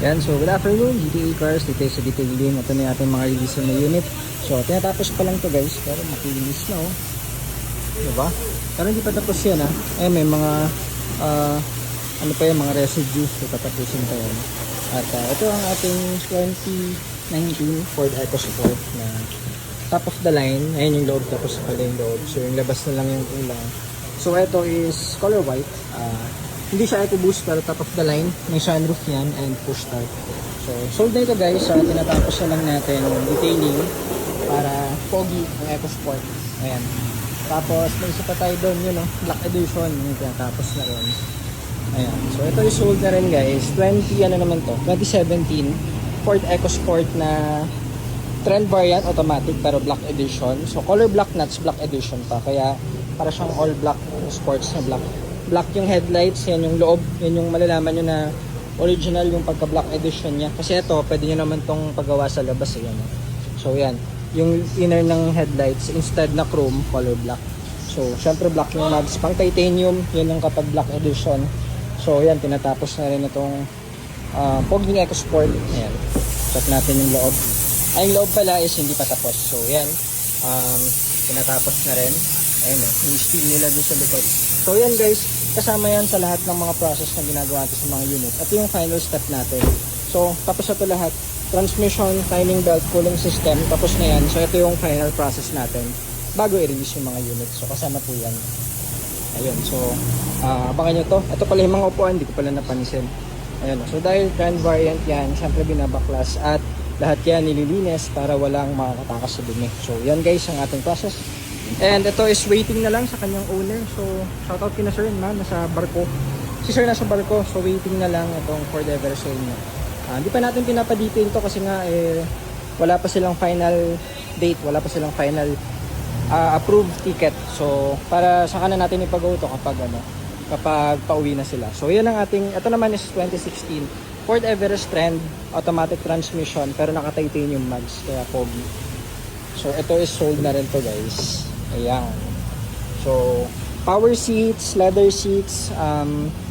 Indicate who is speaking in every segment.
Speaker 1: Yan, so good afternoon, GTA Cars, dito sa detailing. Ito na yung ating mga release na unit. So, tinatapos pa lang to guys, pero makinis na oh. Diba? Pero hindi pa tapos yan ah. May mga, ano pa yung mga residues, so tatapusin pa yan. At ito ang ating 2019 Ford EcoSport na top of the line. Ayan yung loob, tapos pala yung loob. So, yung labas na lang yung kulang. So, ito is color white. Hindi siya EcoBoost pero top of the line. May sunroof yan and push start. So, sold na ito guys. Tinatapos na lang natin detailing para pogi ang EcoSport. Ayan. Tapos, may isa pa tayo doon, yun o, Black Edition. Yung tinatapos na rin. Ayan. So, ito is sold na rin guys. 2017 Ford EcoSport na trend variant automatic pero Black Edition. So, color black nuts, Black Edition pa. Kaya, para siyang all black sports na black. Black yung headlights, yan yung loob, yan yung malalaman nyo na original yung pagka black edition niya. Kasi ito, pwede nyo naman tong paggawa sa labas. Yan. So yan, yung inner ng headlights, instead na chrome, color black. So syempre black yung mags, pang titanium, yun yung kapag black edition. So yan, tinatapos na rin itong Poging EcoSport. Ayan, check natin yung loob. Ay, yung loob pala is hindi pa tapos. So yan, tinatapos na rin. Ayun yung steel nila dun sa likod. So yan guys, kasama yan sa lahat ng mga process na ginagawa natin sa mga unit. At yung final step natin. So tapos na ito lahat. Transmission, timing belt, cooling system, tapos na yan. So ito yung final process natin bago i-release yung mga unit. So kasama po yan. Ayun, so abangan nyo to. Ito pala yung mga upuan, hindi ko pala napansin. Ayun, so dahil trend variant yan, syempre binabaklas at lahat yan nililinis para walang makakatakas sa dumi. So yan guys ang ating process. And ito is waiting na lang sa kanyang owner. So shoutout kina sir na nasa barko. Si sir nasa barko, so waiting na lang itong Ford Everest niya. Hindi pa natin pinapa-detail to kasi nga wala pa silang final date, wala pa silang final approved ticket. So para saka na natin ipag-go to kapag pauwi na sila. So yan ang ating, ito naman is 2016 Ford Everest Trend automatic transmission pero naka-titanium mags kaya pogi. So ito is sold na rin to guys. Ayan. So power seats, leather seats,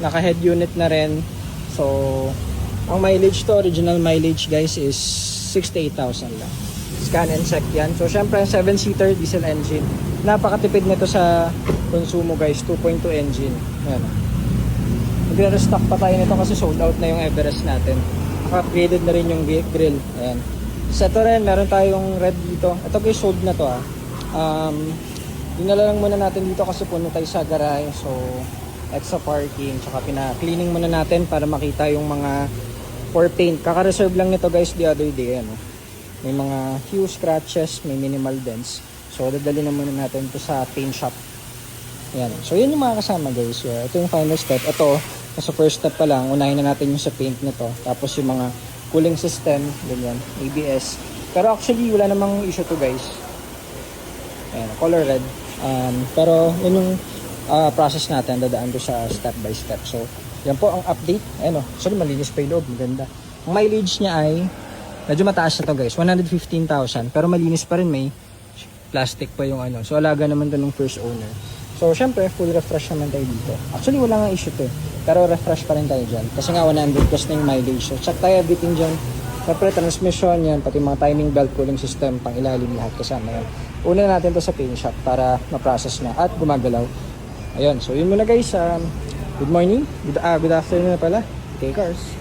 Speaker 1: naka-head unit na rin. So ang mileage to, original mileage guys is 68,000 lang. Scan and check yan. So syempre 7-seater diesel engine. Napakatipid nito sa konsumo guys, 2.2 engine. Ayan. Magre-restock pa tayo nito kasi sold out na yung Everest natin. Naka-upgraded na rin yung grill. Ayan. So ito rin, meron tayong red dito. Ito guys, sold na to dinala lang muna natin dito kasi puno tayo sa garahe. So extra parking, tsaka pina-cleaning muna natin para makita yung mga for paint. Kaka-reserve lang nito guys the other day. May mga few scratches, may minimal dents. So dadali na muna natin to sa paint shop. Ayan. So yun yung mga kasama guys. Ito yung final step. Ito, sa first step pa lang, unahin na natin yung sa paint nito. Tapos yung mga cooling system, ganyan, ABS. Pero actually, wala namang issue to guys. Ayan, color red. Pero yun yung process natin, dadaan ko sa step by step. So, yan po ang update. Ayan o, sorry, malinis pa yung loob, maganda. Ang mileage niya ay, medyo mataas na to guys, 115,000. Pero malinis pa rin, may plastic pa yung So, alaga naman to ng first owner. So, syempre, full refresh naman tayo dito. Actually, wala nga issue to. Pero refresh pa rin tayo dyan. Kasi nga 100 plus na yung mileage. So check tayo everything dyan. Siyempre transmission yan, pati mga timing belt, cooling system, pang ilalim lahat kasama yan. Una natin to sa paint shop para ma-process na at gumagalaw. Ayun, so yun muna guys. Good morning, good afternoon na pala. Okay, cars.